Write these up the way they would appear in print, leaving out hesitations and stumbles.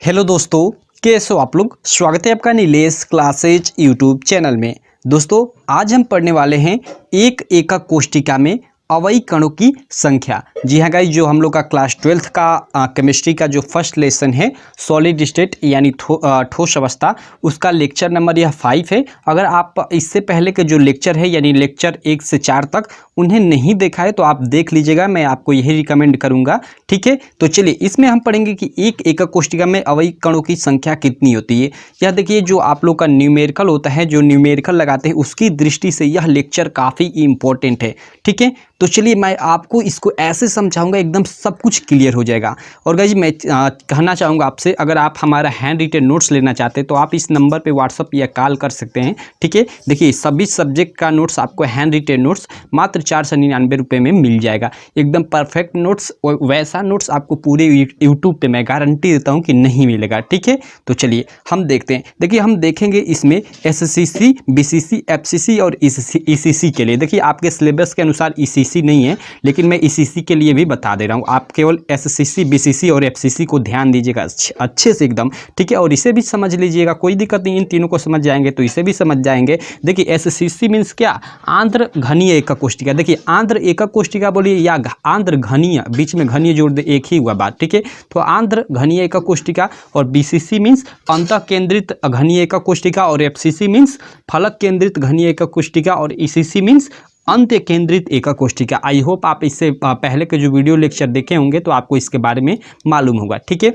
Hello दोस्तों, कैसे हो आप लोग। स्वागत है आपका नीलेश क्लासेज यूट्यूब चैनल में। दोस्तों आज हम पढ़ने वाले हैं एक एकक कोष्ठिका में अवयवी कणों की संख्या। जी हाँ गाइस, जो हम लोग का क्लास 12th का केमिस्ट्री का जो फर्स्ट लेसन है सॉलिड स्टेट यानी ठोस अवस्था, उसका लेक्चर नंबर यह 5 है। अगर आप इससे पहले के जो लेक्चर है यानी लेक्चर 1 से 4 तक उन्हें नहीं देखा है तो आप देख लीजिएगा, मैं आपको यही रिकमेंड करूंगा। ठीक है, तो चलिए इसमें हम पढ़ेंगे कि एक एकक कोष्ठिका में अवयवी कणों की संख्या कितनी होती है। यह देखिए जो आप लोग का न्यूमेरिकल होता है, जो न्यूमेरिकल लगाते हैं उसकी दृष्टि से यह लेक्चर काफ़ी इंपॉर्टेंट है। ठीक है, तो चलिए मैं आपको इसको ऐसे समझाऊंगा एकदम सब कुछ क्लियर हो जाएगा। और गाइस मैं कहना चाहूँगा आपसे, अगर आप हमारा हैंड रिटेन नोट्स लेना चाहते हैं तो आप इस नंबर पे व्हाट्सअप या कॉल कर सकते हैं। ठीक है, देखिए सभी सब्जेक्ट का नोट्स आपको हैंड रिटेन नोट्स मात्र 499 रुपये में मिल जाएगा। एकदम परफेक्ट नोट्स, वैसा नोट्स आपको पूरे यूट्यूब पे मैं गारंटी देता हूँ कि नहीं मिलेगा। ठीक है, तो चलिए हम देखते हैं। देखिए हम देखेंगे इसमें SCC, BCC, FCC और ECC के लिए। देखिए आपके सिलेबस के अनुसार ECC नहीं है, लेकिन मैं ECC के लिए भी बता दे रहा हूँ। आप केवल SCC, BCC और FCC को ध्यान दीजिएगा अच्छे से एकदम। ठीक है, और इसे भी समझ लीजिएगा, कोई दिक्कत नहीं, इन तीनों को समझ जाएंगे तो इसे भी समझ जाएंगे। देखिए SCC मीन्स क्या, आंध्र घनीय एकक कोष्ठिका। देखिए आंध्र एकक कोष्ठिका बोलिए या आंध्र घनीय, बीच में घनीय जोड़ दे, एक ही हुआ बात। ठीक है, तो आंध्र घनीय एकक कोष्ठिका। और BCC मीन्स अंतः केंद्रित घनीय एकक कोष्ठिका और FCC मीन्स फलक केंद्रित घनीय एकक कोष्ठिका और ECC मीन्स अंत्य केंद्रित एकक कोष्ठिका। आई होप आप इससे पहले के जो वीडियो लेक्चर देखे होंगे तो आपको इसके बारे में मालूम होगा। ठीक है,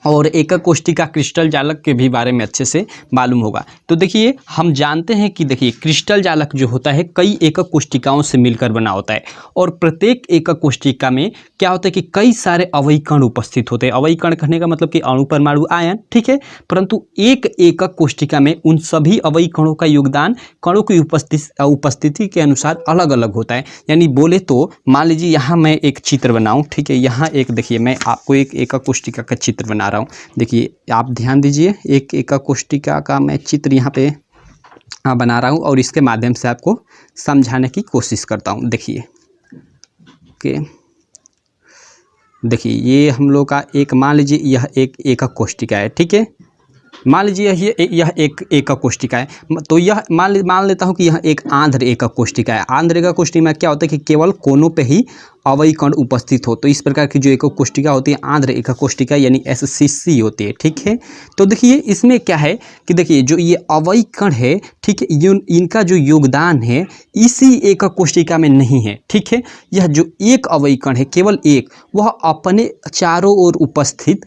और एकक कोष्ठिका क्रिस्टल जालक के भी बारे में अच्छे से मालूम होगा। तो देखिए हम जानते हैं कि देखिए क्रिस्टल जालक जो होता है कई एकक कोष्ठिकाओं से मिलकर बना होता है, और प्रत्येक एकक कोष्ठिका में क्या होता है कि कई सारे अवयवी कण उपस्थित होते हैं। अवयवी कण कहने का मतलब कि अणु, परमाणु, आयन। ठीक है, परंतु एक एकक कोष्ठिका में उन सभी अवयवी कणों का योगदान कणों की उपस्थिति के अनुसार अलग अलग होता है। यानी बोले तो मान लीजिए यहाँ मैं एक चित्र बनाऊँ। ठीक है, यहाँ एक देखिए मैं आपको एक एकक कोष्ठिका का चित्र बना रहा हूँ। देखिए आप ध्यान दीजिए, एक एकक कोष्ठिका का मैं चित्र यहाँ पे बना रहा हूँ और इसके माध्यम से आपको समझाने की कोशिश करता हूँ। देखिए ओके, देखिए ये हम लोग का एक, मान लीजिए यह एक एकक कोष्ठिका है। ठीक है, मान लीजिए यह एक एकक कोष्ठिका है, तो यह मान लेता हूँ कि यह एक आंध्र एकक कोष्ठिका है। आंध्र एकक कोष्ठिका में क्या होता है कि केवल कोनों पे ही अवयवी कण उपस्थित हो, तो इस प्रकार की जो एकक कोष्ठिका होती है आंध्र एकक कोष्ठिका यानी SCC होती है। ठीक है, तो देखिए इसमें क्या है कि देखिए जो ये अवयवी कण है, ठीक है, इनका जो योगदान है इसी एकक कोष्ठिका में नहीं है। ठीक है, यह जो एक अवयवी कण है केवल एक, वह अपने चारों ओर उपस्थित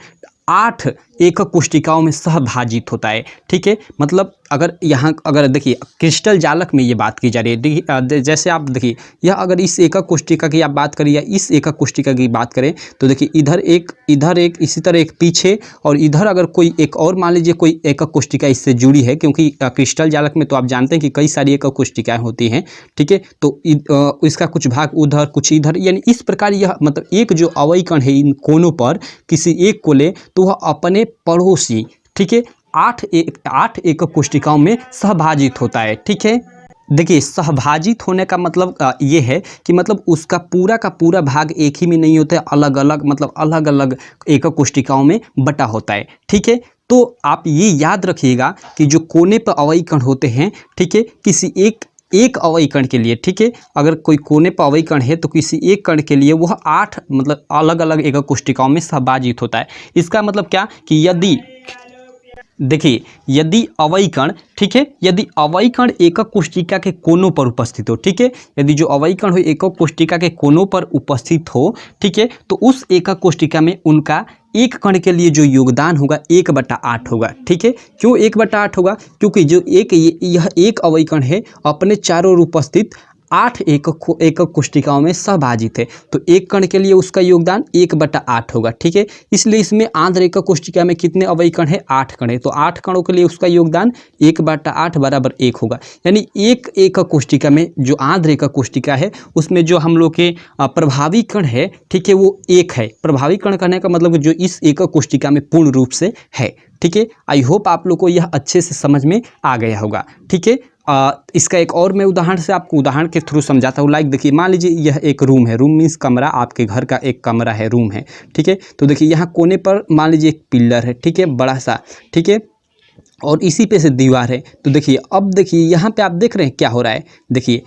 8 एकक कोष्ठिकाओं में सहभाजित होता है। ठीक है, मतलब अगर देखिए क्रिस्टल जालक में ये बात की जा रही है, जैसे आप देखिए यह अगर इस एकक कोष्ठिका की आप बात करें या इस एकक कोष्ठिका की बात करें तो देखिए इधर एक इसी तरह एक पीछे, और इधर अगर कोई एक और मान लीजिए कोई एकक कोष्ठिका इससे जुड़ी है, क्योंकि क्रिस्टल जालक में तो आप जानते हैं कि कई सारी एकक कोष्ठिकाएं होती हैं। ठीक है, तो इसका कुछ भाग उधर कुछ इधर, यानी इस प्रकार यह मतलब एक जो अवयवी कण है इन कोनों पर किसी एक को ले तो वह अपने पड़ोसी, ठीक है, 8 एकक कोष्ठिकाओं में सहभाजित होता है। ठीक है, देखिए सहभाजित होने का मतलब ये है कि मतलब उसका पूरा का पूरा भाग एक ही में नहीं होता है, अलग अलग मतलब अलग अलग एकक कोष्ठिकाओं में बटा होता है। ठीक है, तो आप ये याद रखिएगा कि जो कोने पर अवयवी कण होते हैं, ठीक है, किसी एक अवयवी कण के लिए, ठीक है, अगर कोई कोने पर अवयवी कण है तो किसी एक कण के लिए वह 8 मतलब अलग अलग एकक कोष्ठिकाओं में सहभाजित होता है। इसका मतलब क्या कि यदि अवयवी कण, ठीक है, यदि अवयवी कण एकक कोष्ठिका के कोनों पर उपस्थित हो, ठीक है, यदि जो अवयवी कण हो एकक कोष्ठिका के कोनों पर उपस्थित हो, ठीक है, तो उस एकक कोष्ठिका में उनका एक कण के लिए जो योगदान होगा 1/8 होगा। ठीक है, क्यों 1/8 होगा? क्योंकि जो यह एक अवयवी कण है अपने चारों ओर उपस्थित 8 एकक कोष्ठिकाओं में सहभाजित है, तो एक कण के लिए उसका योगदान 1/8 होगा। ठीक है, इसलिए इसमें आंध्र एकक कोष्ठिका में कितने अवयवी कण है? 8 कण है, तो 8 कणों के लिए उसका योगदान 1/8 बराबर 1 होगा। यानी एक एकक कोष्ठिका में जो आंध्र एकक कोष्ठिका है उसमें जो हम लोग के प्रभावी कण है, ठीक है, वो 1 है। प्रभावी कण कहने का मतलब जो इस एकक कोष्ठिका में पूर्ण रूप से है। ठीक है, आई होप आप लोग को यह अच्छे से समझ में आ गया होगा। ठीक है, इसका एक और मैं उदाहरण से आपको उदाहरण के थ्रू समझाता हूँ। लाइक देखिए, मान लीजिए यह एक रूम है, रूम मीन्स कमरा, आपके घर का एक कमरा है, रूम है, ठीक है। तो देखिए यहाँ कोने पर मान लीजिए एक पिलर है, ठीक है, बड़ा सा, ठीक है, और इसी पे से दीवार है। तो देखिए अब देखिए यहाँ पे आप देख रहे हैं क्या हो रहा है। देखिए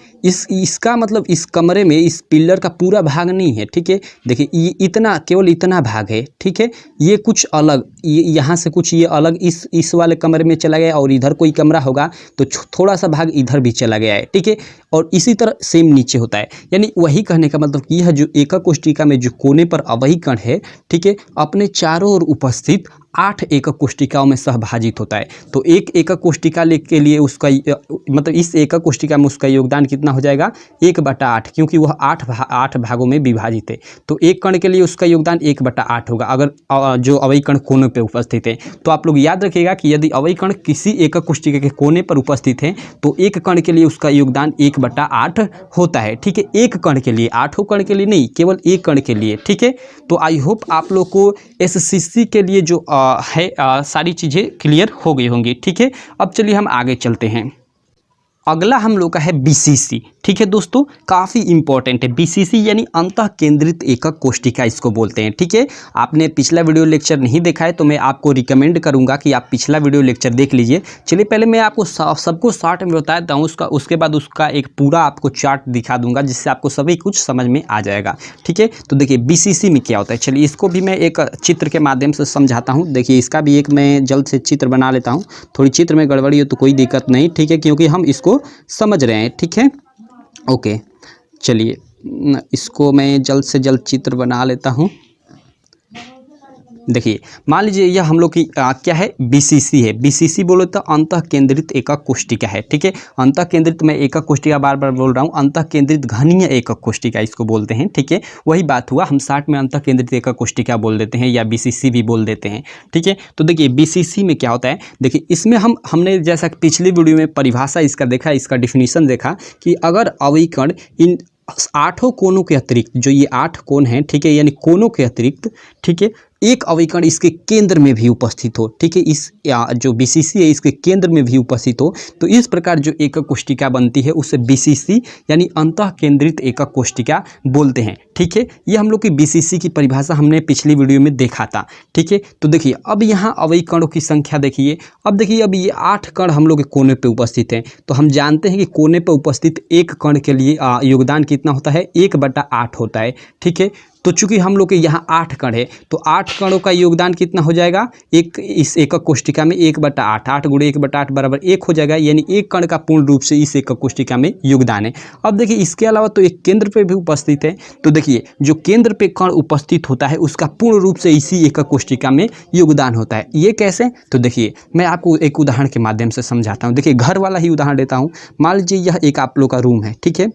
इसका मतलब इस कमरे में इस पिलर का पूरा भाग नहीं है, ठीक है। देखिए ये इतना, केवल इतना भाग है, ठीक है। ये कुछ अलग, ये यहाँ से कुछ ये अलग इस वाले कमरे में चला गया, और इधर कोई कमरा होगा तो थोड़ा सा भाग इधर भी चला गया है, ठीक है। और इसी तरह सेम नीचे होता है। यानी वही कहने का मतलब कि यह जो एकक कोष्ठिका में जो कोने पर अवयवी कण है, ठीक है, अपने चारों ओर उपस्थित 8 एकक कोष्ठिकाओं में सहभाजित होता है। तो एक एकक कोष्ठिका के लिए उसका मतलब इस एकक कोष्ठिका में उसका योगदान कितना हो जाएगा, 1/8, क्योंकि वह 8 भागों में विभाजित है। तो एक कण के लिए उसका योगदान 1/8 होगा, अगर जो अवयवी कण कोने पर उपस्थित है। तो आप लोग याद रखिएगा कि यदि अवयवी कण किसी एकक कोष्ठिका के कोने पर उपस्थित है तो एक कण के लिए उसका योगदान 1/8 होता है, ठीक है। एक कण के लिए, 8 कण के लिए नहीं, केवल एक कण के लिए, ठीक है। तो आई होप आप लोग को एसएससी के लिए जो सारी चीज़ें क्लियर हो गई होंगी, ठीक है। अब चलिए हम आगे चलते हैं। अगला हम लोग का है बीसीसी, ठीक है दोस्तों, काफ़ी इंपॉर्टेंट है। बीसीसी यानी अंतः केंद्रित एकक कोष्ठिका इसको बोलते हैं, ठीक है। आपने पिछला वीडियो लेक्चर नहीं देखा है तो मैं आपको रिकमेंड करूंगा कि आप पिछला वीडियो लेक्चर देख लीजिए। चलिए पहले मैं आपको सबको शॉर्ट में बता देता हूँ, उसके बाद उसका एक पूरा आपको चार्ट दिखा दूंगा, जिससे आपको सभी कुछ समझ में आ जाएगा, ठीक है। तो देखिए बीसीसी में क्या होता है, चलिए इसको भी मैं एक चित्र के माध्यम से समझाता हूँ। देखिए इसका भी एक मैं जल्द से चित्र बना लेता हूँ। थोड़ी चित्र में गड़बड़ी हो तो कोई दिक्कत नहीं, ठीक है, क्योंकि हम इसको समझ रहे हैं, ठीक है। ओके, चलिए इसको मैं जल्द से जल्द चित्र बना लेता हूँ। देखिए मान लीजिए यह हम लोग की क्या है, बीसीसी है। बीसीसी बोलो तो अंतः केंद्रित एकक कोष्ठिका है, ठीक है। अंतः केंद्रित, मैं एकक कोष्ठिका बार बार बोल रहा हूँ, अंतः केंद्रित घनीय एकक कोष्ठिका इसको बोलते हैं, ठीक है। वही बात हुआ, हम 60 में अंतः केंद्रित एकक कोष्ठिका बोल देते हैं या बीसीसी भी बोल देते हैं, ठीक है। तो देखिए बीसीसी में क्या होता है, देखिए इसमें हमने जैसा पिछली वीडियो में परिभाषा इसका देखा, इसका डिफिनीशन देखा कि अगर अवयवी कण इन 8 कोनों के अतिरिक्त, जो ये 8 कोण हैं, ठीक है, यानी कोनों के अतिरिक्त, ठीक है, एक अवयवी कण इसके केंद्र में भी उपस्थित हो, ठीक है, इस जो बीसीसी है इसके केंद्र में भी उपस्थित हो, तो इस प्रकार जो एकक कोष्ठिका बनती है उसे बीसीसी यानी अंतः केंद्रित एकक कोष्ठिका बोलते हैं, ठीक है। ये हम लोग की बीसीसी की परिभाषा हमने पिछली वीडियो में देखा था, ठीक है। तो देखिए अब यहाँ अवयवी कणों की संख्या देखिए, अब देखिए अब ये 8 कण हम लोग के कोने पे उपस्थित हैं। तो हम जानते हैं कि कोने पे उपस्थित एक कण के लिए योगदान कितना होता है, 1/8 होता है, ठीक है। तो चूंकि हम लोग के यहाँ 8 कण है तो 8 कणों का योगदान कितना हो जाएगा, इस एकक कोष्ठिका में 1/8, 8 × 1/8 बराबर 1 हो जाएगा, यानी एक कण का पूर्ण रूप से इस एकक कोष्ठिका में योगदान है। अब देखिए इसके अलावा तो एक केंद्र पे भी उपस्थित है। तो देखिए जो केंद्र पे कण उपस्थित होता है उसका पूर्ण रूप से इसी एकक कोष्ठिका में योगदान होता है। ये कैसे, तो देखिए मैं आपको एक उदाहरण के माध्यम से समझाता हूँ। देखिए घर वाला ही उदाहरण देता हूँ। मान लीजिए यह एक आप लोग का रूम है, ठीक है,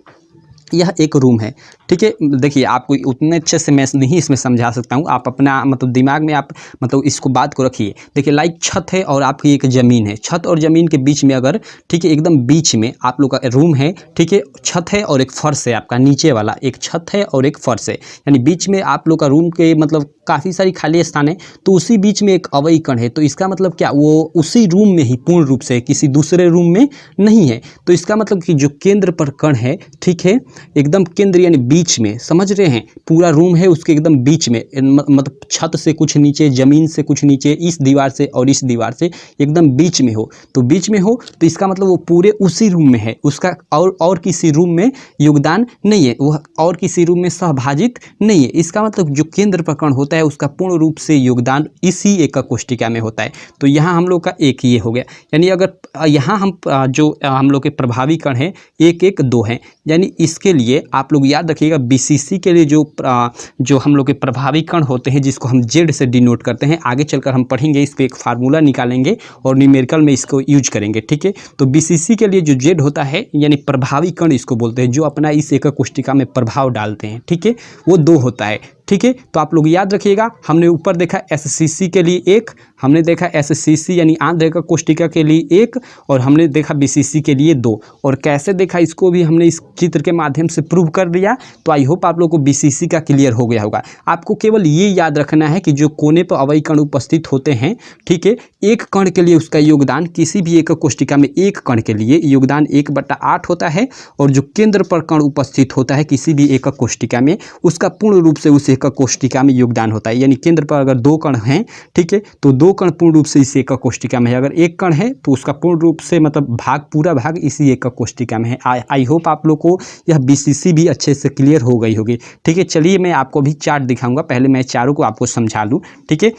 यह एक रूम है, ठीक है। देखिए आपको उतने अच्छे से मैं नहीं इसमें समझा सकता हूँ, आप अपना मतलब दिमाग में आप मतलब इसको बात को रखिए। देखिए लाइक छत है और आपकी एक ज़मीन है, छत और ज़मीन के बीच में अगर, ठीक है, एकदम बीच में आप लोग का रूम है, ठीक है, छत है और एक फर्श है, आपका नीचे वाला एक छत है और एक फर्श है, यानी बीच में आप लोग का रूम के मतलब काफ़ी सारी खाली स्थान है। तो उसी बीच में एक अवयवी कण है, तो इसका मतलब क्या, वो उसी रूम में ही पूर्ण रूप से, किसी दूसरे रूम में नहीं है। तो इसका मतलब कि जो केंद्र पर कण है, ठीक है, एकदम केंद्र यानी बीच में, समझ रहे हैं, पूरा रूम है उसके एकदम बीच में, मतलब छत से कुछ नीचे, ज़मीन से कुछ नीचे, इस दीवार से और इस दीवार से एकदम बीच में हो। तो बीच में हो तो इसका मतलब वो पूरे उसी रूम में है, उसका और किसी रूम में योगदान नहीं है, वह और किसी रूम में सहभाजित नहीं है। इसका मतलब जो केंद्र पर कण होता है उसका पूर्ण रूप से योगदान इसी एकक कोष्ठिका में होता है। तो यहाँ हम लोग का एक ये हो गया, यानी अगर यहाँ हम जो हम लोग के प्रभावी कण हैं 1, 1, 2 हैं, यानी इसके लिए आप लोग याद रखिएगा बीसीसी के लिए जो हम लोग के प्रभावी कण होते हैं जिसको हम जेड से डिनोट करते हैं, आगे चलकर हम पढ़ेंगे, इस पर एक फार्मूला निकालेंगे और न्यूमेरिकल में इसको यूज करेंगे, ठीक है। तो बीसीसी के लिए जो जेड होता है यानी प्रभावी कण इसको बोलते हैं, जो अपना इस एकक कोष्ठिका में प्रभाव डालते हैं, ठीक है, वो 2 होता है, ठीक है। तो आप लोग याद रखिएगा, हमने ऊपर देखा एससीसी के लिए एक, हमने देखा एससीसी यानी आंध्र रेखा कोष्टिका के लिए एक, और हमने देखा बीसीसी के लिए 2। और कैसे देखा इसको भी हमने इस चित्र के माध्यम से प्रूव कर दिया। तो आई होप आप लोग को बीसीसी का क्लियर हो गया होगा। आपको केवल ये याद रखना है कि जो कोने पर अवयवी कण उपस्थित होते हैं, ठीक है, एक कण के लिए उसका योगदान किसी भी एकक कोष्टिका में एक कण के लिए योगदान 1/8 होता है, और जो केंद्र पर कण उपस्थित होता है किसी भी एकक कोष्टिका में, उसका पूर्ण रूप से उस एकक कोष्टिका में योगदान होता है। यानी केंद्र पर अगर 2 कण हैं, ठीक है, तो 2 कण पूर्ण रूप से इस एकक कोष्टिका में है। अगर एक कण है तो उसका पूर्ण रूप से मतलब पूरा भाग इसी एकक कोष्टिका में है। आई होप आप लोग को यह बीसीसी भी अच्छे से क्लियर हो गई होगी। ठीक है, चलिए मैं आपको भी चार्ट दिखाऊंगा, पहले मैं चारों को आपको समझा लूँ। ठीक है,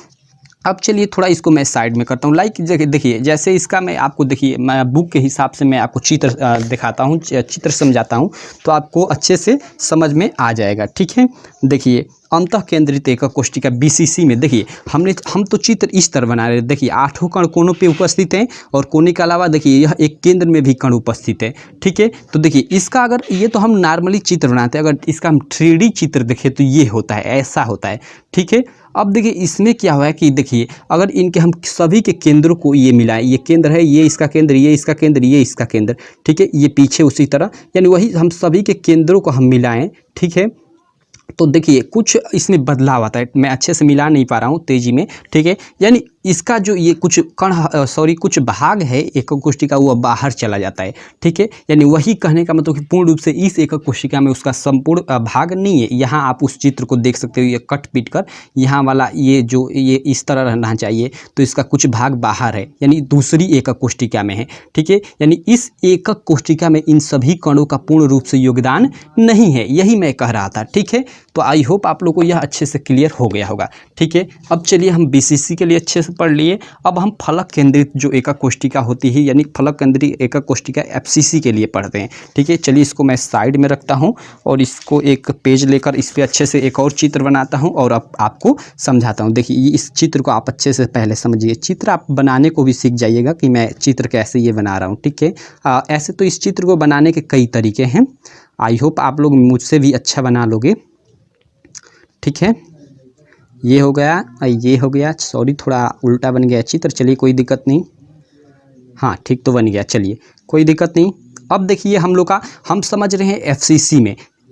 अब चलिए थोड़ा इसको मैं साइड में करता हूँ। लाइक देखिए, जैसे इसका मैं आपको देखिए, मैं बुक के हिसाब से मैं आपको चित्र दिखाता हूँ, चित्र समझाता हूँ, तो आपको अच्छे से समझ में आ जाएगा। ठीक है, देखिए अंतः केंद्रित एकक कोष्टिका बीसीसी में देखिए हम तो चित्र इस तरह बना रहे हैं। देखिए 8 कण कोनों पे उपस्थित हैं, और कोने के अलावा देखिए यह एक केंद्र में भी कण उपस्थित है। ठीक है, तो देखिए इसका अगर ये तो हम नॉर्मली चित्र बनाते हैं, अगर इसका हम 3D चित्र देखें तो ये होता है, ऐसा होता है। ठीक है, अब देखिए इसमें क्या हुआ है कि देखिए अगर इनके हम सभी के केंद्रों को ये मिलाएं, ये केंद्र है, ये इसका केंद्र, ये इसका केंद्र, ये इसका केंद्र, ठीक है, ये पीछे उसी तरह, यानी वही हम सभी के केंद्रों को हम मिलाएं। ठीक है, तो देखिए कुछ इसमें बदलाव आता है, मैं अच्छे से मिला नहीं पा रहा हूँ तेजी में। ठीक है, यानी इसका जो ये कुछ कुछ भाग है एकक कोष्टिका वो बाहर चला जाता है। ठीक है, यानी वही कहने का मतलब कि पूर्ण रूप से इस एकक कोष्टिका में उसका संपूर्ण भाग नहीं है। यहाँ आप उस चित्र को देख सकते हो, ये कट पीट कर यहाँ वाला ये इस तरह रहना चाहिए, तो इसका कुछ भाग बाहर है, यानी दूसरी एकक कोष्टिका में है। ठीक है, यानी इस एकक कोष्टिका में इन सभी कणों का पूर्ण रूप से योगदान नहीं है, यही मैं कह रहा था। ठीक है, तो आई होप आप लोग को यह अच्छे से क्लियर हो गया होगा। ठीक है, अब चलिए हम बीसीसी के लिए अच्छे से पढ़ लिए। अब हम फलक केंद्रित जो एकक कोष्टिका होती है, यानी फलक केंद्रित एकक कोष्टिका एफसीसी के लिए पढ़ते हैं। ठीक है, चलिए इसको मैं साइड में रखता हूं और इसको एक पेज लेकर इस पर अच्छे से एक और चित्र बनाता हूं और अब आपको समझाता हूं। देखिए इस चित्र को आप अच्छे से पहले समझिए, चित्र आप बनाने को भी सीख जाइएगा कि मैं चित्र कैसे ये बना रहा हूँ। ठीक है, ऐसे तो इस चित्र को बनाने के कई तरीके हैं, आई होप आप लोग मुझसे भी अच्छा बना लोगे। ठीक है, ये हो गया, सॉरी थोड़ा उल्टा बन गया चित्र, चलिए कोई दिक्कत नहीं, हाँ ठीक तो बन गया, चलिए कोई दिक्कत नहीं। अब देखिए हम समझ रहे हैं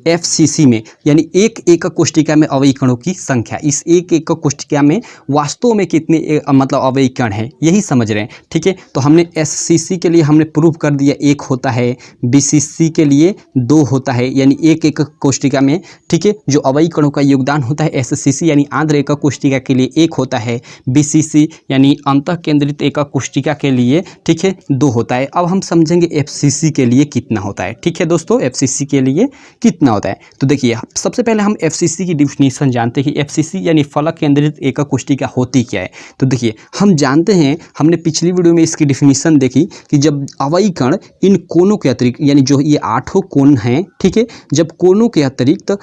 एफसीसी में यानी एक एकक कोष्टिका में अवयवी कणों की संख्या, इस एक एकक कोष्टिका में वास्तव में कितने मतलब अवयवी कण हैं, यही समझ रहे हैं। ठीक है, तो हमने एससीसी के लिए हमने प्रूव कर दिया 1 होता है, बीसीसी के लिए 2 होता है, यानी एक एकक कोष्टिका में, ठीक है, जो अवयवी कणों का योगदान होता है एससीसी यानी आंध्र एकक कोष्टिका के लिए 1 होता है, बीसीसी यानी अंतः केंद्रित एकक कोष्टिका के लिए, ठीक है, 2 होता है। अब हम समझेंगे एफसीसी के लिए कितना होता है। ठीक है दोस्तों, एफसीसी के लिए कितना होता है, तो देखिए सबसे पहले हम एफसीसी की डिफिनीशन जानते हैं कि एफसीसी यानी फलक केंद्रित एकक कोष्टिका होती क्या है। तो देखिए हम जानते हैं, हमने पिछली वीडियो में इसकी डिफिनीशन देखी कि जब अवयवी कण इन कोनों के अतिरिक्त, यानी जो ये 8 कोण हैं, ठीक है, जब कोनों के अतिरिक्त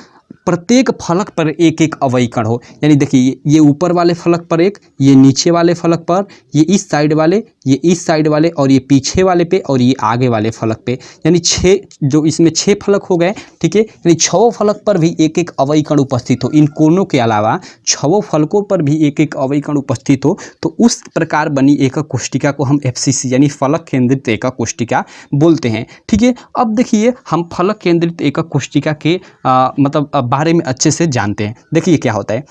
प्रत्येक फलक पर एक एक अवयवी कण हो, यानी देखिए ये ऊपर वाले फलक पर एक, ये नीचे वाले फलक पर, ये इस साइड वाले, ये इस साइड वाले, और ये पीछे वाले पे, और ये आगे वाले फलक पे, यानी 6 जो इसमें 6 फलक हो गए। ठीक है, यानी 6 फलक पर भी एक एक अवयवी कण उपस्थित हो, इन कोनों के अलावा 6 फलकों पर भी एक एक अवयवी कण उपस्थित हो, तो उस प्रकार बनी एकक कोष्टिका को हम एफसीसी यानी फलक केंद्रित एकक कोष्टिका बोलते हैं। ठीक है, अब देखिए हम फलक केंद्रित एकक कोष्टिका के मतलब बारे में अच्छे से जानते हैं। देखिए क्या होता है,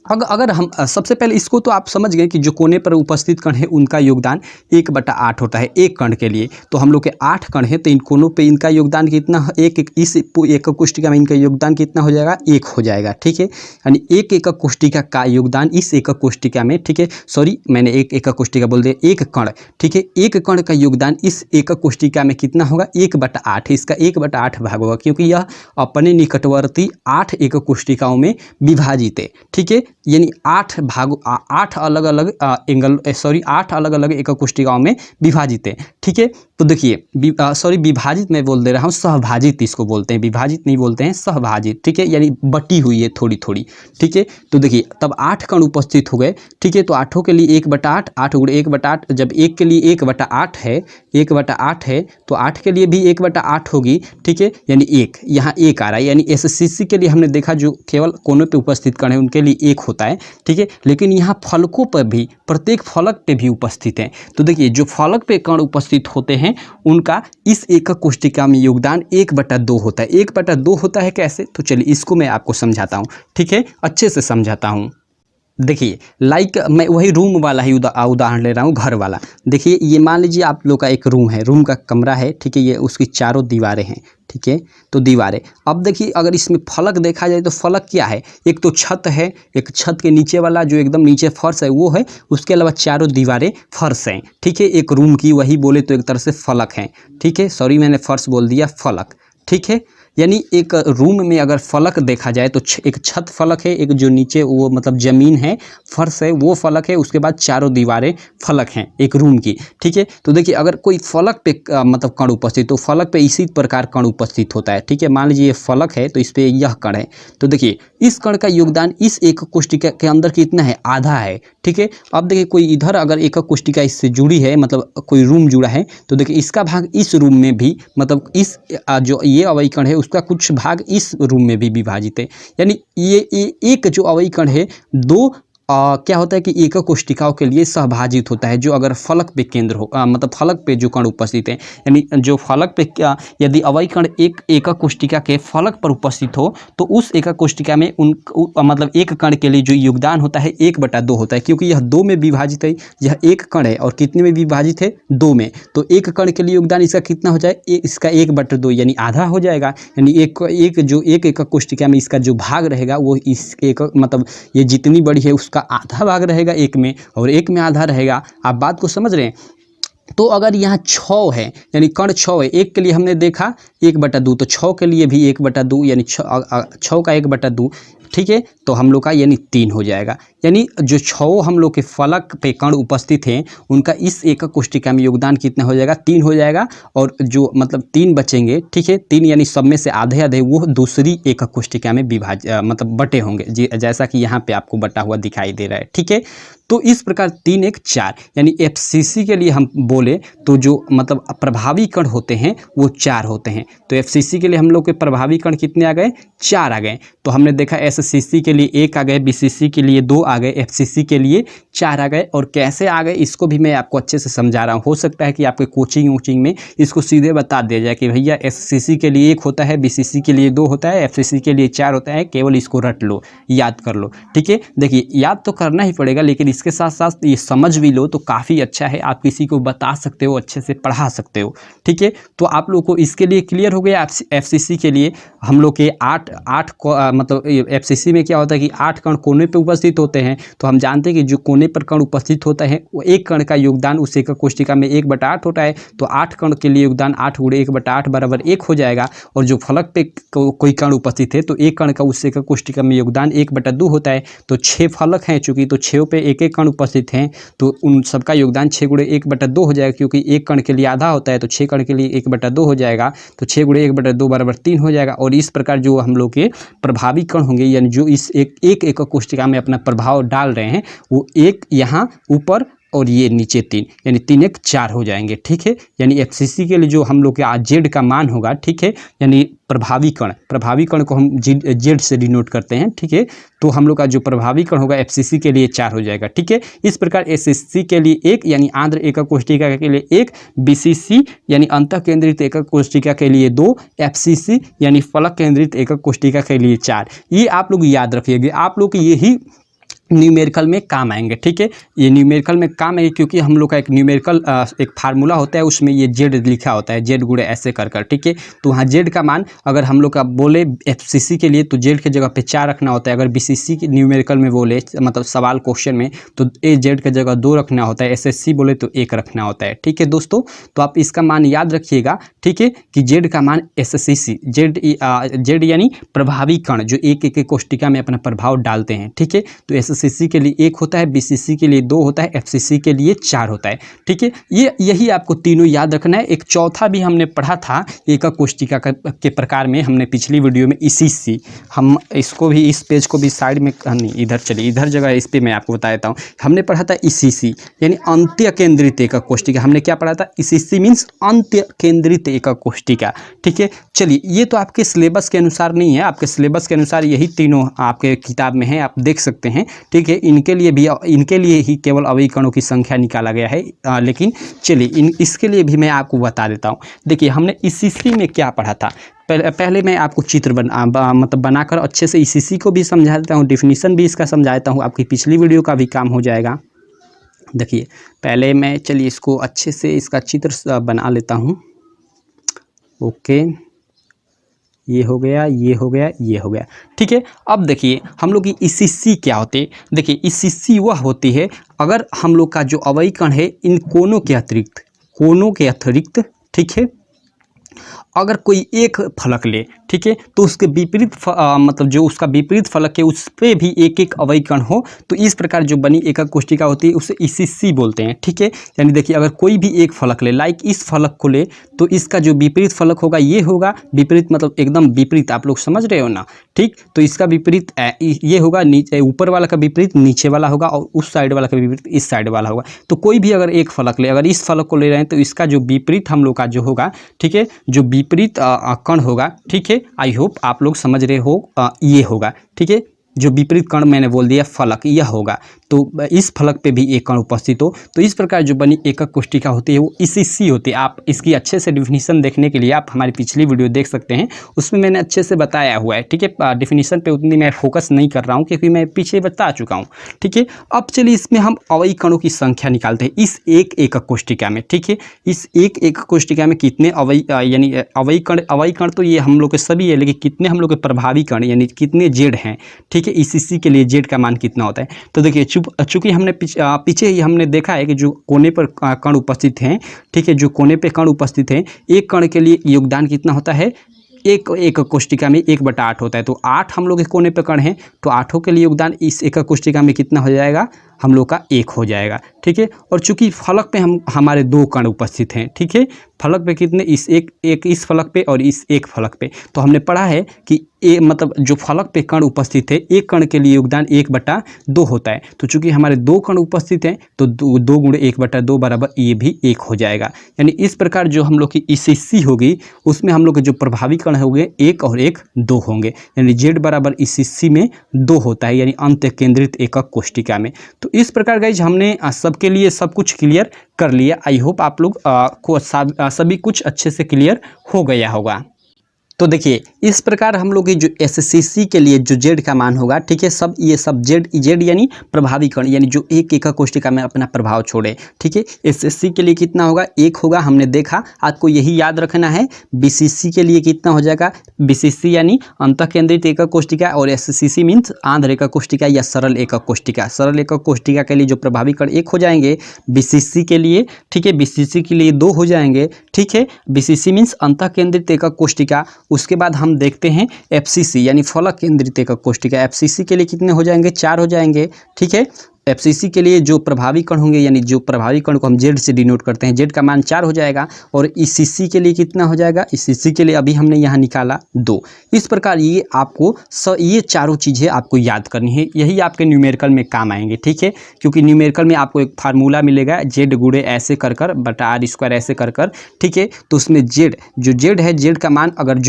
अगर हम सबसे पहले इसको तो आप समझ गए कि जो कोने पर उपस्थित कण है उनका योगदान 1/8 होता है एक कण के लिए। तो हम लोग के 8 कण है, तो इन कोनों पे इनका योगदान कितना, इस एकक कोष्टिका में इनका योगदान कितना हो जाएगा, 1 हो जाएगा। ठीक है, यानी एक एकक कोष्टिका का योगदान इस एकक कोष्टिका में, ठीक है, सॉरी मैंने एक एकक कोष्टिका बोल दिया, एक कण, ठीक है, एक कण का योगदान इस एकक कोष्टिका में कितना होगा, 1/8, इसका 1/8 भाग होगा, क्योंकि यह अपने निकटवर्ती 8 एकक कोष्टिकाओं में विभाजित है। ठीक है, यानी 8 अलग अलग आठ अलग अलग एकक कोष्टिकाओं में विभाजित है। ठीक है, तो देखिए विभाजित मैं बोल दे रहा हूँ, सहभाजित इसको बोलते हैं, विभाजित नहीं बोलते हैं, सहभाजित। ठीक है, यानी बटी हुई है थोड़ी थोड़ी। ठीक है, तो देखिए तब 8 कण उपस्थित हो गए। ठीक है, तो 8 के लिए 1/8, 8 गुणे 1/8, जब 1 के लिए 1/8 है, 1/8 है तो 8 के लिए भी 1/8 होगी। ठीक है, यानी 1 यहाँ 1 आ रहा है, यानी एससीसी के लिए हमने देखा जो केवल कोनों पे उपस्थित कण है उनके लिए 1 होता है। ठीक है, लेकिन यहाँ फलकों पर भी, प्रत्येक फलक पे भी उपस्थित है। तो देखिए जो फलक पे कण उपस्थित होते हैं उनका इस एकक कोष्टिका में योगदान 1/2 होता है। 1/2 होता है कैसे, तो चलिए इसको मैं आपको समझाता हूँ। ठीक है, अच्छे से समझाता हूँ। देखिए लाइक मैं वही रूम वाला ही उदाहरण ले रहा हूँ, घर वाला। देखिए ये मान लीजिए आप लोग का एक रूम है, रूम का कमरा है। ठीक है, ये उसकी चारों दीवारें हैं। ठीक है, तो दीवारें, अब देखिए अगर इसमें फलक देखा जाए तो फलक क्या है, एक तो छत है, एक छत के नीचे वाला जो एकदम नीचे फर्श है वो है, उसके अलावा चारों दीवारें फर्श हैं। ठीक है, एक रूम की वही बोले तो एक तरह से फलक हैं। ठीक है, सॉरी मैंने फर्श बोल दिया, फलक। ठीक है, यानी एक रूम में अगर फलक देखा जाए तो एक छत फलक है, एक जो नीचे वो मतलब ज़मीन है, फर्श है, वो फलक है, उसके बाद चारों दीवारें फलक हैं एक रूम की। ठीक है, तो देखिए अगर कोई फलक पे मतलब कण उपस्थित, तो फलक पे इसी प्रकार कण उपस्थित होता है। ठीक है, मान लीजिए ये फलक है तो इस पर यह कण है, तो देखिए इस कण का योगदान इस एकक कोष्टिका के अंदर कितना है, आधा है। ठीक है, अब देखिए कोई इधर अगर एकक कोष्टिका इससे जुड़ी है, मतलब कोई रूम जुड़ा है, तो देखिए इसका भाग इस रूम में भी, मतलब इस जो ये अवयवी कण है उसका कुछ भाग इस रूम में भी विभाजित है। यानी ये एक जो अवयवी कण है दो क्या होता है कि एकक कोष्टिकाओं के लिए सहभाजित होता है, जो अगर फलक पे केंद्र हो, मतलब फलक पे जो कण उपस्थित है, यानी जो फलक पे यदि अवयवी कण एक एकक कोष्टिका के फलक पर उपस्थित हो तो उस एकक कोष्टिका में मतलब एक कण के लिए जो योगदान होता है 1/2 होता है, क्योंकि यह 2 में विभाजित है। यह एक कण है और कितने में विभाजित है, 2 में, तो एक कण के लिए योगदान इसका कितना हो जाए, इसका 1/2 यानी आधा हो जाएगा। यानी एक जो एक एकक कोष्टिका में इसका जो भाग रहेगा वो इस एकक मतलब ये जितनी बड़ी है उसका आधा भाग रहेगा एक में, और एक में आधा रहेगा। आप बात को समझ रहे हैं। तो अगर यहाँ 6 है, यानी कण 6 है, एक के लिए हमने देखा 1/2, तो 6 के लिए भी 1/2 यानी 6 का 1/2। ठीक है, तो हम लोग का यानी 3 हो जाएगा। यानी जो 6 हम लोग के फलक पे कण उपस्थित हैं उनका इस एकक कोष्टिका में योगदान कितना हो जाएगा, 3 हो जाएगा। और जो मतलब 3 बचेंगे, ठीक है, 3 यानी सब में से आधे आधे वो दूसरी एकक कोष्टिका में मतलब बटे होंगे, जैसा कि यहाँ पे आपको बटा हुआ दिखाई दे रहा है। ठीक है, तो इस प्रकार 3 1 4 यानी एफसीसी के लिए हम बोले तो जो मतलब प्रभावी कण होते हैं वो 4 होते हैं। तो एफसीसी के लिए हम लोग के प्रभावी कण कितने आ गए, 4 आ गए। तो हमने देखा एससीसी के लिए 1 आ गए, बीसीसी के लिए 2 आ गए, एफसीसी के लिए 4 आ गए। और कैसे आ गए इसको भी मैं आपको अच्छे से समझा रहा हूँ। हो सकता है कि आपके कोचिंग में इसको सीधे बता दिया जाए कि भैया एससीसी के लिए 1 होता है, बीसीसी के लिए 2 होता है, एफसीसी के लिए 4 होता है, केवल इसको रट लो, याद कर लो। ठीक है, देखिए याद तो करना ही पड़ेगा, लेकिन इसके साथ साथ ये समझ भी लो तो काफ़ी अच्छा है। आप किसी को बता सकते हो, अच्छे से पढ़ा सकते हो। ठीक है, तो आप लोग को इसके लिए क्लियर हो गया। एफसीसी के लिए हम लोग के 8 मतलब एफसीसी में क्या होता है कि 8 कण कोने पे उपस्थित होते हैं। तो हम जानते हैं कि जो कोने पर कण उपस्थित होता है वो एक कण का योगदान उस एकक कोष्टिका में 1/8 होता है। तो 8 कण के लिए योगदान 8 × 1/8 बराबर 1 हो जाएगा। और जो फलक पे कोई कण उपस्थित है तो एक कण का उस एकक कोष्टिका में योगदान 1/2 होता है। तो 6 फलक हैं, चूंकि तो 6 पे एक एक कण उपस्थित हैं तो उन सबका योगदान 6 × 1/2 हो जाएगा, क्योंकि एक कण के लिए आधा होता है तो 6 कण के लिए 1/2 हो जाएगा। तो 6 × 1/2 बराबर 3 हो जाएगा। और इस प्रकार जो हम लोग के प्रभावी कण होंगे, यानी जो इस एक एकक कोष्टिका में अपना प्रभाव डाल रहे हैं, वो एक यहाँ ऊपर और ये नीचे 3, यानी 3 1 4 हो जाएंगे। ठीक है, यानी एफसीसी के लिए जो हम लोग के आज जेड का मान होगा, ठीक है, यानी प्रभावी कण को हम जेड से डिनोट करते हैं। ठीक है, तो हम लोग का जो प्रभावी कण होगा एफसीसी के लिए 4 हो जाएगा। ठीक है, इस प्रकार एसएससी के लिए 1 यानी आंध्र एकक कोष्टिका के लिए 1, बीसीसी यानी अंतः केंद्रित एकक कोष्टिका के लिए 2, एफसीसी यानी फलक केंद्रित एकक कोष्टिका के लिए 4। ये आप लोग याद रखिएगा, आप लोग यही न्यूमेरिकल में काम आएंगे। ठीक है, ये न्यूमेरिकल में काम आएंगे क्योंकि हम लोग का एक न्यूमेरिकल एक फार्मूला होता है, उसमें ये जेड लिखा होता है, जेड गुणे ऐसे कर। ठीक है, तो वहाँ जेड का मान अगर हम लोग का बोले एफसीसी के लिए तो जेड के जगह पे 4 रखना होता है। अगर बीसीसी की न्यूमेरिकल में बोले मतलब सवाल क्वेश्चन में तो ए जेड के जगह 2 रखना होता है, एसएससी बोले तो 1 रखना होता है। ठीक है दोस्तों, तो आप इसका मान याद रखिएगा। ठीक है, कि जेड का मान एसएससी जेड यानी प्रभावी कण जो एक एक कोष्टिका में अपना प्रभाव डालते हैं। ठीक है, तो एसएससी एसएससी के लिए 1 होता है, बीसीसी के लिए 2 होता है, एफसीसी के लिए 4 होता है। ठीक है, यही आपको तीनों याद रखना है। एक चौथा भी हमने पढ़ा था एकक कोष्टिका के प्रकार में, हमने पिछली वीडियो में ईसीसी, हम इसको भी इस पेज को भी साइड में नहीं, इधर चलिए, इधर जगह इस पे मैं आपको बता देता हूँ। हमने पढ़ा था ईसीसी यानी अंत्य केंद्रित एकक कोष्टिका। हमने क्या पढ़ा था? ईसीसी मीन्स अंत्य केंद्रित एकक कोष्टिका। ठीक है, चलिए ये तो आपके सिलेबस के अनुसार नहीं है, आपके सिलेबस के अनुसार यही तीनों आपके किताब में है, आप देख सकते हैं। ठीक है, इनके लिए ही केवल अवयवी कणों की संख्या निकाला गया है। लेकिन चलिए इसके लिए भी मैं आपको बता देता हूँ। देखिए हमने ईसीसी में क्या पढ़ा था, पहले मैं आपको चित्र बनाकर अच्छे से ईसीसी को भी समझा देता हूँ, डिफिनीशन भी इसका समझा देता हूँ, आपकी पिछली वीडियो का भी काम हो जाएगा। देखिए पहले मैं, चलिए इसको अच्छे से इसका चित्र बना लेता हूँ। ओके, ये हो गया, ये हो गया, ये हो गया। ठीक है, अब देखिए हम लोग की ईसीसी क्या होते हैं। देखिए ईसीसी वह होती है अगर हम लोग का जो अवयवी कण है इन कोनों के अतिरिक्त, ठीक है, अगर कोई एक फलक ले, ठीक है, तो उसके विपरीत मतलब जो उसका विपरीत फलक है उस पर भी एक एक अवयवी कण हो, तो इस प्रकार जो बनी एकक कोष्टिका होती है उसे ईसीसी बोलते हैं। ठीक है, यानी देखिए अगर कोई भी एक फलक ले, लाइक इस फलक को ले, तो इसका जो विपरीत फलक होगा ये होगा, विपरीत मतलब एकदम विपरीत, आप लोग समझ रहे हो ना। ठीक, तो इसका विपरीत ये होगा, नीचे ऊपर वाला का विपरीत नीचे वाला होगा, और उस साइड वाला का विपरीत इस साइड वाला होगा। तो कोई भी अगर एक फलक ले, अगर इस फलक को ले रहे हैं तो इसका जो विपरीत हम लोग का जो होगा, ठीक है, जो विपरीत कण होगा, ठीक है, आई होप आप लोग समझ रहे हो, ये होगा। ठीक है, जो विपरीत कण मैंने बोल दिया फलक, यह होगा, तो इस फलक पे भी एक कण उपस्थित हो, तो इस प्रकार जो बनी एकक कोष्टिका होती है वो ईसीसी होती है। आप इसकी अच्छे से डिफिनीशन देखने के लिए आप हमारी पिछली वीडियो देख सकते हैं, उसमें मैंने अच्छे से बताया हुआ है। ठीक है, डिफिनीशन पे उतनी मैं फोकस नहीं कर रहा हूँ क्योंकि मैं पीछे बता चुका हूँ। ठीक है, अब चलिए इसमें हम अवयवी कणों की संख्या निकालते हैं इस एक एकक कोष्टिका में। ठीक है, इस एक एकक कोष्टिका में कितने यानी अवयवी कण तो ये हम लोग के सभी है, लेकिन कितने हम लोग के प्रभावी कण यानी कितने जेड हैं। ठीक है, ईसीसी के लिए जेड का मान कितना होता है। तो देखिए चूंकि हमने पीछे ही हमने देखा है कि जो कोने पर कण उपस्थित हैं, ठीक है, जो कोने पे कण उपस्थित हैं, एक कण के लिए योगदान कितना होता है, एक कोष्टिका में 1/8 होता है। तो 8 हम लोग के कोने पे कण हैं, तो 8 के लिए योगदान इस एकक कोष्टिका में कितना हो जाएगा, हम लोग का 1 हो जाएगा। ठीक है, और चूंकि फलक पे हमारे 2 कण उपस्थित हैं, ठीक है, फलक पे कितने, इस एक इस फलक पे और इस एक फलक पे, तो हमने पढ़ा है कि मतलब जो फलक पे कण उपस्थित है, एक कण के लिए योगदान 1/2 होता है। तो चूंकि हमारे 2 कण उपस्थित हैं, तो 2 × 1/2 बराबर ये भी 1 हो जाएगा। यानी इस प्रकार जो हम लोग की ईसीसी होगी उसमें हम लोग के जो प्रभावी कण होंगे 1 और 1 2 होंगे, यानी जेड बराबर ईसीसी में 2 होता है, यानी अंत्य केंद्रित एकक कोष्टिका में। तो इस प्रकार गाइज हमने सबके लिए सब कुछ क्लियर कर लिया। आई होप आप लोग को सभी कुछ अच्छे से क्लियर हो गया होगा। तो देखिए इस प्रकार हम लोग की जो एससीसी के लिए जो जेड का मान होगा, ठीक है, ये सब जेड यानी प्रभावी कण, यानी जो एक एकक कोष्टिका में अपना प्रभाव छोड़े। ठीक है, एसएससी के लिए कितना होगा, 1 होगा, हमने देखा, आपको यही याद रखना है। बीसीसी के लिए कितना हो जाएगा, बीसीसी यानी अंतः केंद्रित एकक कोष्टिका, और एससीसी मीन्स आंध्र एकक कोष्टिका या सरल एकक कोष्टिका। सरल एकक कोष्टिका के लिए जो प्रभावी कण 1 हो जाएंगे बीसीसी के लिए, ठीक है, बीसीसी के लिए 2 हो जाएंगे। ठीक है, बीसीसी मीन्स अंतः केंद्रित एकक कोष्टिका। उसके बाद हम देखते हैं एफसीसी यानी फलक केंद्रित एकक कोष्टिका। एफसीसी के लिए कितने हो जाएंगे, 4 हो जाएंगे। ठीक है, एफसीसी के लिए जो प्रभावी कण होंगे, यानी जो प्रभावी कण को हम जेड से डिनोट करते हैं, जेड का मान 4 हो जाएगा। और ईसीसी के लिए कितना हो जाएगा, ईसीसी के लिए अभी हमने यहाँ निकाला 2। इस प्रकार ये आपको ये चारों चीज़ें आपको याद करनी है, यही आपके न्यूमेरिकल में काम आएंगे। ठीक है, क्योंकि न्यूमेरिकल में आपको एक फार्मूला मिलेगा, जेड गुणे ऐसे कर बटा r² ऐसे कर। ठीक है, तो उसमें जेड जो जेड है, जेड का मान अगर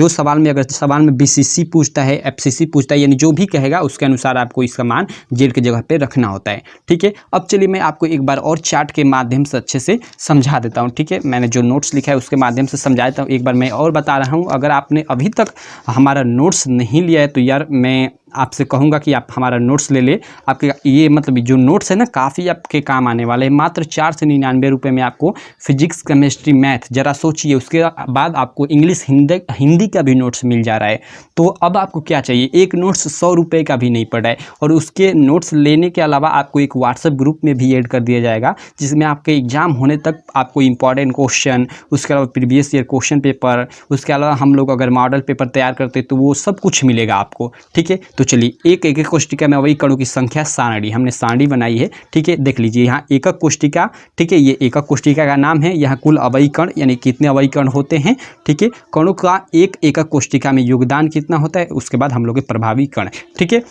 सवाल में बीसीसी पूछता है, एफसीसी पूछता है, यानी जो भी कहेगा उसके अनुसार आपको इसका मान जेड के जगह पे रखना होता है। ठीक है, अब चलिए मैं आपको एक बार और चार्ट के माध्यम से अच्छे से समझा देता हूं। ठीक है, मैंने जो नोट्स लिखा है उसके माध्यम से समझा देता हूं। एक बार मैं और बता रहा हूं, अगर आपने अभी तक हमारा नोट्स नहीं लिया है तो यार मैं आपसे कहूँगा कि आप हमारा नोट्स ले ले। आपके ये मतलब जो नोट्स है ना, काफ़ी आपके काम आने वाले हैं। मात्र 4 से 99 रुपये में आपको फिजिक्स, केमिस्ट्री, मैथ, जरा सोचिए। उसके बाद आपको इंग्लिश, हिंदी का भी नोट्स मिल जा रहा है। तो अब आपको क्या चाहिए, एक नोट्स 100 रुपये का भी नहीं पड़ रहा है, और उसके नोट्स लेने के अलावा आपको एक व्हाट्सएप ग्रुप में भी ऐड कर दिया जाएगा, जिसमें आपके एग्जाम होने तक आपको इंपॉर्टेंट क्वेश्चन, उसके अलावा प्रीवियस ईयर क्वेश्चन पेपर, उसके अलावा हम लोग अगर मॉडल पेपर तैयार करते तो वो सब कुछ मिलेगा आपको। ठीक है, तो तो चलिए एक एकक कोष्टिका में अवयवी कणों की संख्या सारणी, हमने सारणी बनाई है। ठीक है, देख लीजिए यहाँ एकक कोष्टिका। ठीक है, ये एकक कोष्टिका का नाम है। यहाँ कुल अवयवी कण यानी कितने अवयवी कण होते हैं। ठीक है, कणों का एक एकक कोष्टिका में योगदान कितना होता है, उसके बाद हम लोग के प्रभावी कण। ठीक है,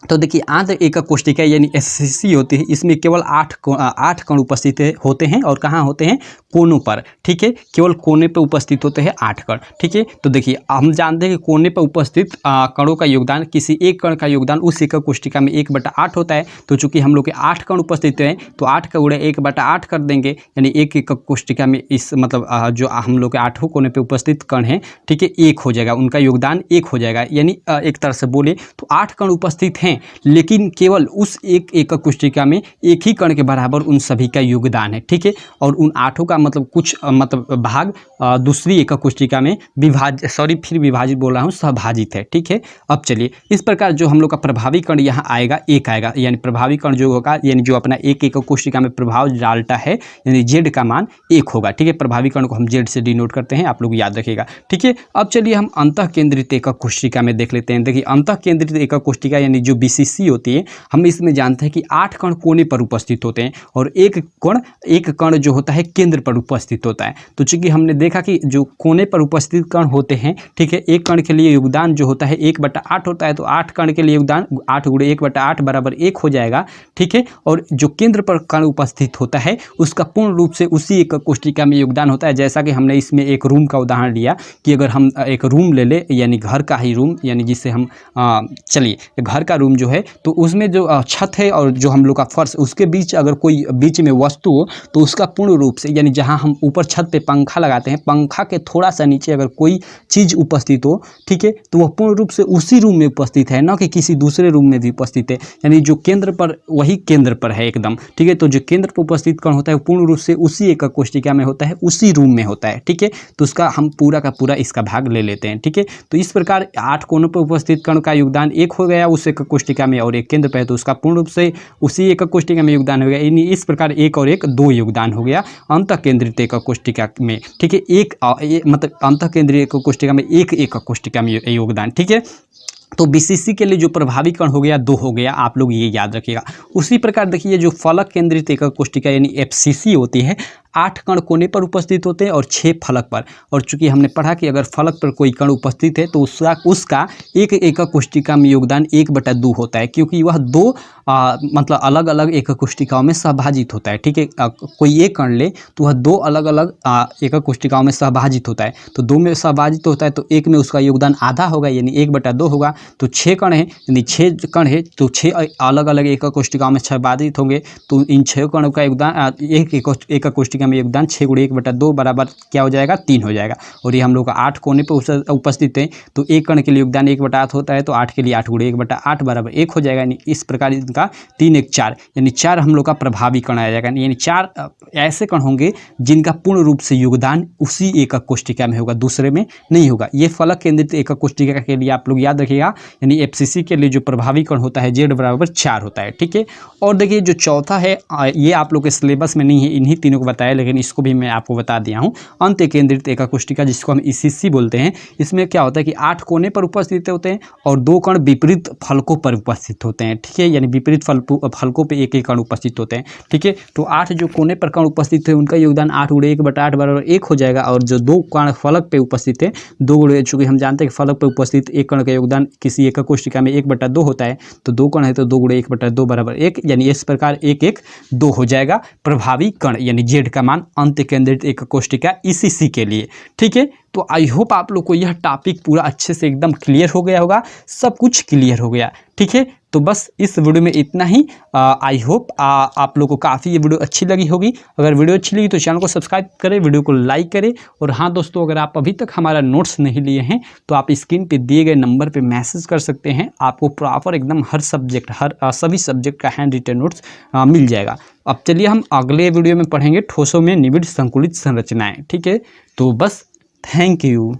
तो देखिए आंत एकक कोष्टिका यानी एससीसी होती है, इसमें केवल 8 कण उपस्थित होते हैं और कहाँ होते हैं, कोनों पर। ठीक है, केवल कोने पर उपस्थित होते हैं 8 कण। ठीक है, तो देखिए हम जानते हैं कि कोने पर उपस्थित कणों का योगदान, किसी एक कण का योगदान उस एकक कोष्टिका में 1/8 होता है। तो चूंकि हम लोग के 8 कण उपस्थित हैं तो 8 का गुणा 1/8 कर देंगे, यानी एक एकक कोष्टिका में इस मतलब जो हम लोग के 8 कोने पर उपस्थित कण हैं, ठीक है, 1 हो जाएगा, उनका योगदान 1 हो जाएगा। यानी एक तरह से बोले तो 8 कण उपस्थित हैं लेकिन केवल उस एक एकक कोष्टिका में एक ही कण के बराबर उन सभी का योगदान है। ठीक है, और उन 8 का मतलब कुछ मतलब भाग दूसरी एकक कोष्टिका में विभाजित बोल रहा हूँ, सहभाजित है। ठीक है, अब चलिए इस प्रकार जो हम लोग का प्रभावी कण यहाँ आएगा 1 आएगा, यानी प्रभावी कण जो होगा यानी जो अपना एक एकक कोष्टिका में प्रभाव डालता है यानी जेड का मान 1 होगा। ठीक है, प्रभावी कण को हम जेड से डिनोट करते हैं, आप लोग याद रखिएगा। ठीक है, अब चलिए हम अंतः केंद्रित एकक कोष्टिका में देख लेते हैं। देखिए अंतः केंद्रित एकक कोष्टिका यानी जो बीसीसी होती है, हम इसमें जानते हैं कि 8 कण कोने पर उपस्थित होते हैं और एक कण जो होता है केंद्र पर उपस्थित होता है। तो चूंकि हमने देखा कि जो कोने पर उपस्थित कण होते हैं, ठीक है, एक कण के लिए योगदान जो होता है 1/8 होता है, तो 8 कण के लिए योगदान 8 × 1/8 बराबर 1 हो जाएगा। ठीक है, और जो केंद्र पर कण उपस्थित होता है उसका पूर्ण रूप से उसी एकक कोष्टिका में योगदान होता है। जैसा कि हमने इसमें एक रूम का उदाहरण लिया कि अगर हम एक रूम ले ले यानी घर का ही रूम, यानी जिसे हम चलिए घर का रूम जो है तो उसमें जो छत है और जो हम लोग का फर्श, उसके बीच अगर कोई बीच में वस्तु हो तो उसका पूर्ण रूप से यानी जहां हम ऊपर छत पे पंखा लगाते हैं, पंखा के थोड़ा सा नीचे अगर कोई चीज़ उपस्थित हो, ठीक है, तो वह पूर्ण रूप से उसी रूम में उपस्थित है, ना कि किसी दूसरे रूम में भी उपस्थित है। यानी जो केंद्र पर वही केंद्र पर है एकदम। ठीक है, तो जो केंद्र पर उपस्थित कण होता है वो पूर्ण रूप से उसी एकक कोष्टिका में होता है, उसी रूम में होता है। ठीक है, तो उसका हम पूरा का पूरा इसका भाग ले लेते हैं। ठीक है, तो इस प्रकार 8 कोनों पर उपस्थित कण का योगदान 1 हो गया उस एकक कोष्टिका में, और एक केंद्र पर है तो उसका पूर्ण रूप से उसी एकक कोष्टिका में योगदान हो गया। इस प्रकार 1 और 1 2 योगदान हो गया अंतः केंद्रित एकक कोष्टिका में। ठीक है, मतलब अंतः केंद्रीय एकक कोष्टिका में एक एकक कोष्टिका में योगदान। ठीक है, तो बीसीसी के लिए जो प्रभावी कण हो गया 2 हो गया, आप लोग ये याद रखिएगा। उसी प्रकार देखिए जो फलक केंद्रित एकक कोष्टिका यानी एफसीसी होती है, 8 कण कोने पर उपस्थित होते हैं और 6 फलक पर। और चूंकि हमने पढ़ा कि अगर फलक पर कोई कण उपस्थित है तो उसका एक एकक कोष्टिका में योगदान 1/2 होता है, क्योंकि वह 2 मतलब अलग अलग एकक कोष्टिकाओं में सहभाजित होता है। ठीक है, कोई एक कण ले तो वह 2 अलग अलग एकक कोष्टिकाओं में सहभाजित होता है, तो 2 में सहभाजित होता है तो 1 में उसका योगदान आधा होगा यानी 1/2 होगा। तो 6 कण है यानी 6 कण है तो 6 अलग अलग एकक कोष्टिकाओं में सहभाजित होंगे, तो इन 6 कणों का योगदान एक एकक कोष्टिका में योगदान 6 × 1/2 बराबर क्या हो जाएगा, 3 हो जाएगा। और ये हम लोग का 8 कोने पर उपस्थित है तो एक कण के लिए योगदान 1/8 होता है, तो 8 के लिए 8 × 1/8 बराबर 1 हो जाएगा। यानी इस प्रकार इनका 3 1 4 यानी 4 हम लोग का प्रभावी कण आ जाएगा। यानी 4 ऐसे कण होंगे जिनका पूर्ण रूप से योगदान उसी एकक कोष्टिका में होगा, दूसरे में नहीं होगा। ये फलक केंद्रित एकक कोष्टिका के लिए आप लोग याद रखिएगा। यानी एफसीसी के लिए जो प्रभावी कण होता है जेड बराबर 4 होता है। ठीक है, और देखिए जो चौथा है ये आप लोग के सिलेबस में नहीं है, इन्हीं तीनों को बताया, लेकिन इसको भी मैं आपको बता दिया हूँ। अंत केंद्रित एकक कोष्टिका जिसको हम ईसीसी बोलते हैं, इसमें क्या होता है कि 8 कोने पर उपस्थित होते हैं और 2 कण विपरीत फलकों पर उपस्थित होते हैं। ठीक है, यानी विपरीत फलकों पे एक कण उपस्थित होते हैं। ठीक है, तो 8 जो कोने पर कण उपस्थित है उनका योगदान 8 × 1/8 बराबर 1 हो जाएगा, और जो 2 कण फलक पे उपस्थित है 2 × चूंकि हम जानते हैं कि फलक पे उपस्थित एक कण का योगदान किसी एकक कोष्टिका में 1/2 होता है, तो 2 कण है तो 2 × 1/2 बराबर 1, यानी इस प्रकार 1 1 2 हो जाएगा प्रभावी कण यानी जेड का मान अंत केंद्रित एकक कोष्टिका ईसीसी के लिए। ठीक है, तो आई होप आप लोग को यह टॉपिक पूरा अच्छे से एकदम क्लियर हो गया होगा, सब कुछ क्लियर हो गया। ठीक है, तो बस इस वीडियो में इतना ही। आई होप आप लोग को काफ़ी ये वीडियो अच्छी लगी होगी। अगर वीडियो अच्छी लगी तो चैनल को सब्सक्राइब करें, वीडियो को लाइक करें, और हाँ दोस्तों, अगर आप अभी तक हमारा नोट्स नहीं लिए हैं तो आप स्क्रीन पे दिए गए नंबर पे मैसेज कर सकते हैं, आपको प्रॉपर एकदम हर सब्जेक्ट सभी सब्जेक्ट का हैंड रिटन नोट्स मिल जाएगा। अब चलिए हम अगले वीडियो में पढ़ेंगे ठोसों में निबिड़ संकुलित संरचनाएँ। ठीक है, तो बस थैंक यू।